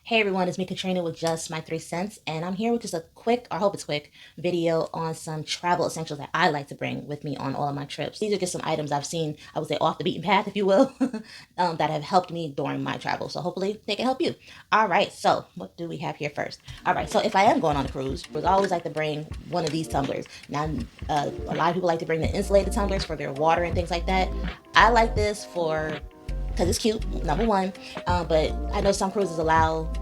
Hey everyone, it's me Katrina with Just My 3 Cents, and I'm here with just a quick, or I hope it's quick, video on some travel essentials that I like to bring with me on all of my trips. These are just some items I've seen, I would say off the beaten path, if you will, that have helped me during my travel. So hopefully they can help you. All right, so what do we have here first? All right, so if I am going on a cruise, I always like to bring one of these tumblers. Now, a lot of people like to bring the insulated tumblers for their water and things like that. I like this for because it's cute, number one. But I know some cruises allow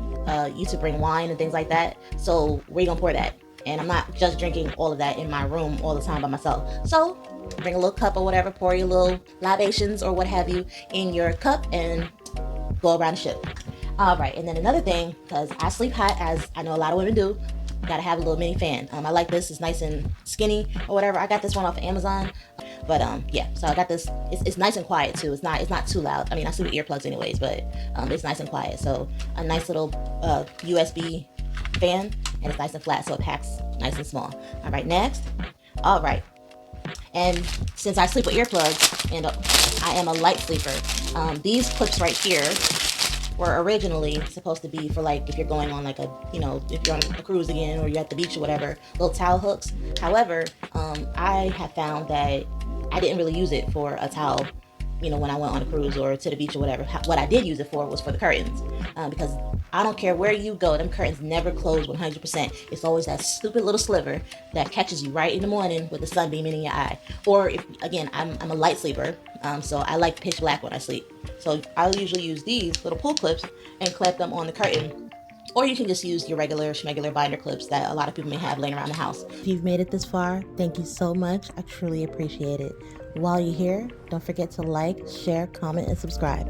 you to bring wine and things like that. So where you gonna pour that? And I'm not just drinking all of that in my room all the time by myself. So bring a little cup or whatever, pour your little libations or what have you in your cup and go around the ship. All right, and then another thing, because I sleep hot, as I know a lot of women do, gotta have a little mini fan. I like this. It's nice and skinny or whatever. I got this one off of Amazon. But yeah, so I got this. It's nice and quiet too. It's not too loud. I mean, I sleep with earplugs anyways, but it's nice and quiet. So a nice little USB fan, and it's nice and flat, so it packs nice and small. All right, next. All right, and since I sleep with earplugs and I am a light sleeper, these clips right here were originally supposed to be for like if you're going on like a, if you're on a cruise again or you're at the beach or whatever, little towel hooks. However, I have found that I didn't really use it for a towel, when I went on a cruise or to the beach or whatever. What I did use it for was for the curtains, because I don't care where you go, them curtains never close 100%. It's always that stupid little sliver that catches you right in the morning with the sun beaming in your eye. Or if, again, I'm a light sleeper, so I like pitch black when I sleep. So I'll usually use these little pull clips and clamp them on the curtain. Or you can just use your regular schmegular binder clips that a lot of people may have laying around the house. If you've made it this far, thank you so much. I truly appreciate it. While you're here, don't forget to like, share, comment, and subscribe.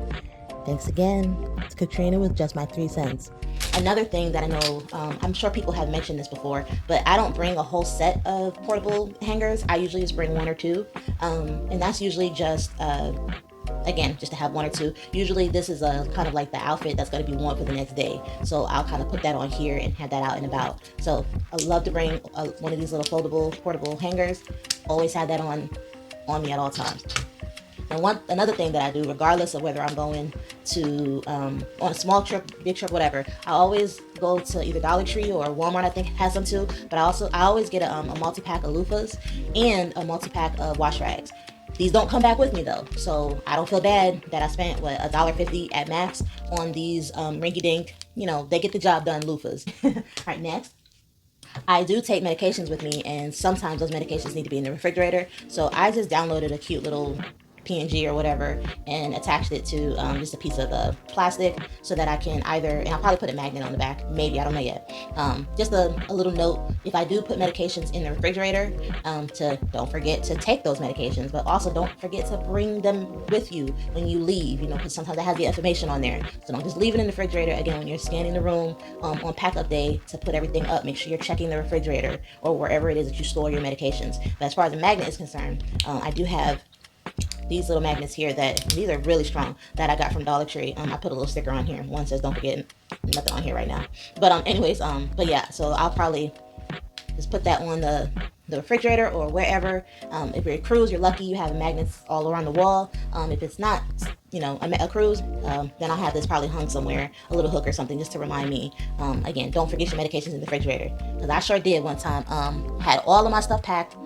Thanks again. It's Katrina with Just My 3 Cents. Another thing that I know, I'm sure people have mentioned this before, but I don't bring a whole set of portable hangers. I usually just bring one or two. And that's usually just again, just to have one or two. Usually this is a kind of like the outfit that's going to be worn for the next day, so I'll kind of put that on here and have that out and about. So I love to bring one of these little foldable portable hangers. Always have that on me at all times. And another thing that I do, regardless of whether I'm going to on a small trip, big trip, whatever, I always go to either Dollar Tree or Walmart. I think has them too. But I always get a multi-pack of loofahs and a multi-pack of wash rags. These don't come back with me though, so I don't feel bad that I spent $1.50 at max on these rinky-dink, they get the job done loofahs. All right, next. I do take medications with me, and sometimes those medications need to be in the refrigerator. So I just downloaded a cute little PNG or whatever and attached it to just a piece of the plastic so that I can and I'll probably put a magnet on the back, maybe, I don't know yet. Just a little note, if I do put medications in the refrigerator, to don't forget to take those medications, but also don't forget to bring them with you when you leave, because sometimes it has the information on there. So don't just leave it in the refrigerator. Again, when you're scanning the room on pack up day to put everything up, make sure you're checking the refrigerator or wherever it is that you store your medications. But as far as the magnet is concerned, I do have these little magnets here these are really strong that I got from Dollar Tree. I put a little sticker on here. One says don't forget, nothing on here right now. But anyways, but yeah, so I'll probably just put that on the refrigerator or wherever. If you're a cruise, you're lucky you have magnets all around the wall. If it's not, a cruise, then I'll have this probably hung somewhere, a little hook or something, just to remind me. Again, don't forget your medications in the refrigerator, because I sure did one time. Had all of my stuff packed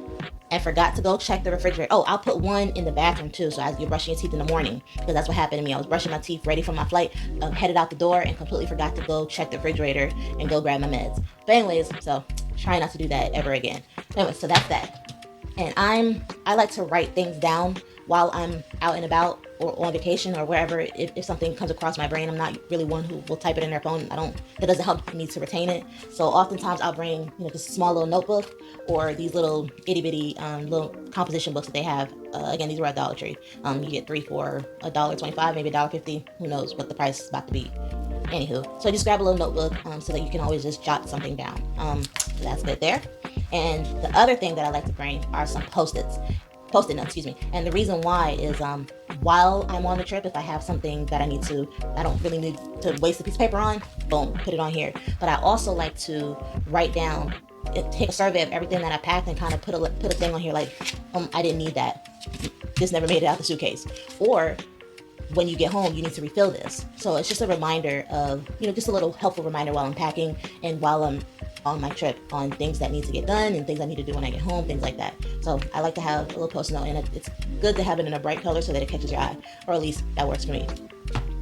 and forgot to go check the refrigerator. Oh, I'll put one in the bathroom too, so as you're brushing your teeth in the morning, because that's what happened to me. I was brushing my teeth ready for my flight, headed out the door, and completely forgot to go check the refrigerator and go grab my meds. But anyways, so try not to do that ever again. Anyway, so that's that. And I like to write things down while I'm out and about or on vacation or wherever. If something comes across my brain, I'm not really one who will type it in their phone. That doesn't help me to retain it. So oftentimes I'll bring, just a small little notebook or these little itty bitty little composition books that they have. Again, these were at Dollar Tree. You get 3 for $1.25, maybe $1.50. Who knows what the price is about to be. Anywho, so just grab a little notebook so that you can always just jot something down. So that's good there. And the other thing that I like to bring are some post-it notes, And the reason why is while I'm on the trip, if I have something that I don't really need to waste a piece of paper on, boom, put it on here. But I also like to write down, take a survey of everything that I packed and kind of put a thing on here like, I didn't need that. This never made it out the suitcase. Or when you get home, you need to refill this. So it's just a reminder of, just a little helpful reminder while I'm packing and while I'm on my trip on things that need to get done and things I need to do when I get home, things like that. So I like to have a little post-it note, and it's good to have it in a bright color so that it catches your eye, or at least that works for me.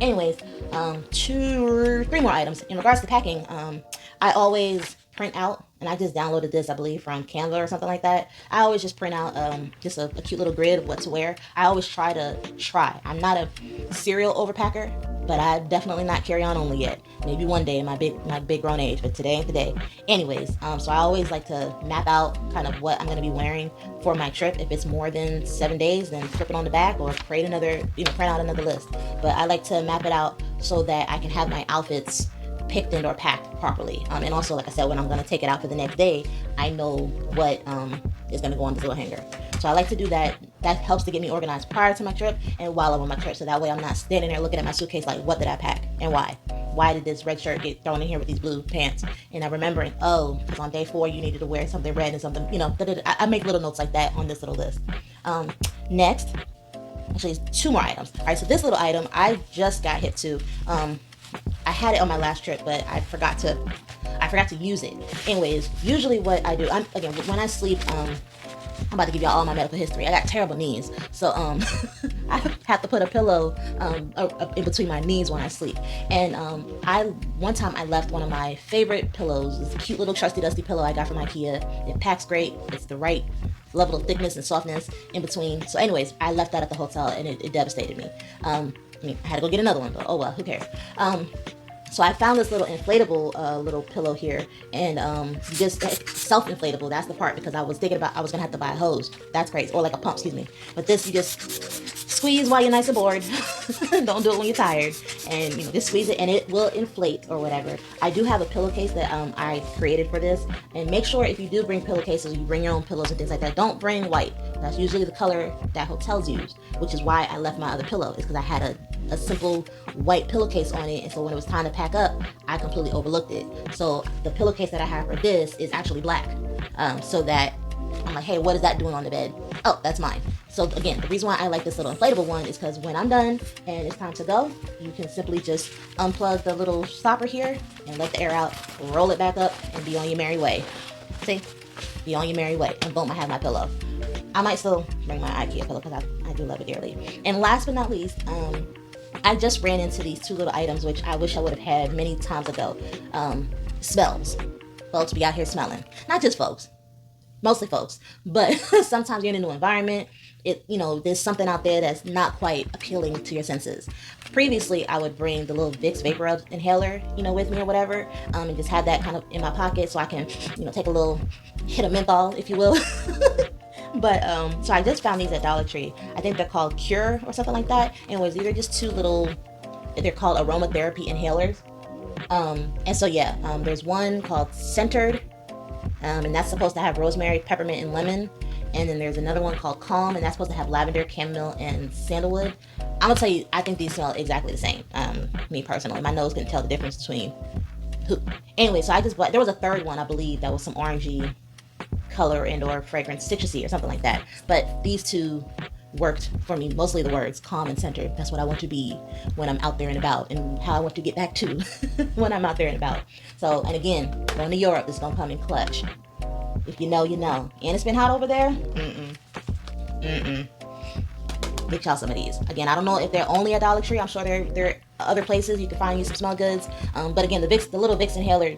Anyways, 3 more items. In regards to packing, I always print out, and I just downloaded this, I believe, from Canva or something like that. I always just print out just a cute little grid of what to wear. I always try. I'm not a serial overpacker, but I definitely not carry-on only yet. Maybe one day in my big grown age, but today ain't the day. Anyways, so I always like to map out kind of what I'm going to be wearing for my trip. If it's more than 7 days, then flip it on the back or print out another list. But I like to map it out so that I can have my outfits picked and or packed properly. And also, like I said, when I'm going to take it out for the next day, I know what is going to go on this little hanger. So I like to do that. That helps to get me organized prior to my trip and while I'm on my trip. So that way I'm not standing there looking at my suitcase like, what did I pack and why? Why did this red shirt get thrown in here with these blue pants? And I'm remembering, because on day 4 you needed to wear something red and something, I make little notes like that on this little list. Next, actually, 2 more items. All right, so this little item I just got hip to. I had it on my last trip, but I forgot to use it. Anyways, usually what I do, when I sleep, I'm about to give y'all all my medical history. I got terrible knees, so I have to put a pillow in between my knees when I sleep. And one time I left one of my favorite pillows, this cute little trusty dusty pillow I got from IKEA. It packs great. It's the right level of thickness and softness in between. So anyways, I left that at the hotel, and it devastated me. I had to go get another one, but oh well, who cares? So I found this little inflatable little pillow here, and just self-inflatable. That's the part, because I was thinking about I was gonna have to buy a hose. That's crazy, or like a pump, excuse me. But this, you just squeeze while you're nice and bored. Don't do it when you're tired, and just squeeze it, and it will inflate or whatever. I do have a pillowcase that I created for this, and make sure if you do bring pillowcases, you bring your own pillows and things like that. Don't bring white. That's usually the color that hotels use, which is why I left my other pillow. Is because I had a simple white pillowcase on it, and so when it was time to pack up, I completely overlooked it. So the pillowcase that I have for this is actually black, so that I'm like, hey, what is that doing on the bed? Oh, that's mine. So again, the reason why I like this little inflatable one is because when I'm done and it's time to go, you can simply just unplug the little stopper here and let the air out, roll it back up, and be on your merry way. See? Be on your merry way. And boom, I have my pillow. I might still bring my IKEA pillow because I do love it dearly. And last but not least, I just ran into these 2 little items, which I wish I would have had many times ago. Smells. Folks be out here smelling. Not just folks. Mostly folks. But sometimes you're in a new environment. There's something out there that's not quite appealing to your senses. Previously, I would bring the little Vicks Vapor Rub inhaler, with me or whatever, and just have that kind of in my pocket so I can, take a little hit of menthol, if you will. But so I just found these at Dollar Tree. I think they're called Cure or something like that. Anyways, these are just 2 little, they're called aromatherapy inhalers. And so yeah, there's one called Centered, and that's supposed to have rosemary, peppermint, and lemon. And then there's another one called Calm, and that's supposed to have lavender, chamomile, and sandalwood. I'm gonna tell you, I think these smell exactly the same. Me personally, my nose couldn't tell the difference between who. Anyway, so I just bought, there was a third one, I believe, that was some orangey color and or fragrance, citrusy or something like that. But these 2 worked for me, mostly the words calm and centered. That's what I want to be when I'm out there and about, and how I want to get back to when I'm out there and about. So, and again, going to Europe is gonna come in clutch. If you know, you know. And it's been hot over there. Get y'all some of these. Again, I don't know if they're only at Dollar Tree. I'm sure there are other places you can find you some small goods. But again, the little Vicks inhaler,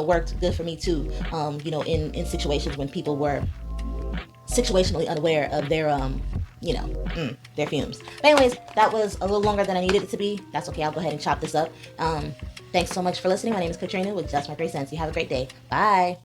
worked good for me too. In situations when people were situationally unaware of their their fumes. But anyways, that was a little longer than I needed it to be. That's okay. I'll go ahead and chop this up. Thanks so much for listening. My name is Katrina with Just My 3 Cents. You have a great day. Bye.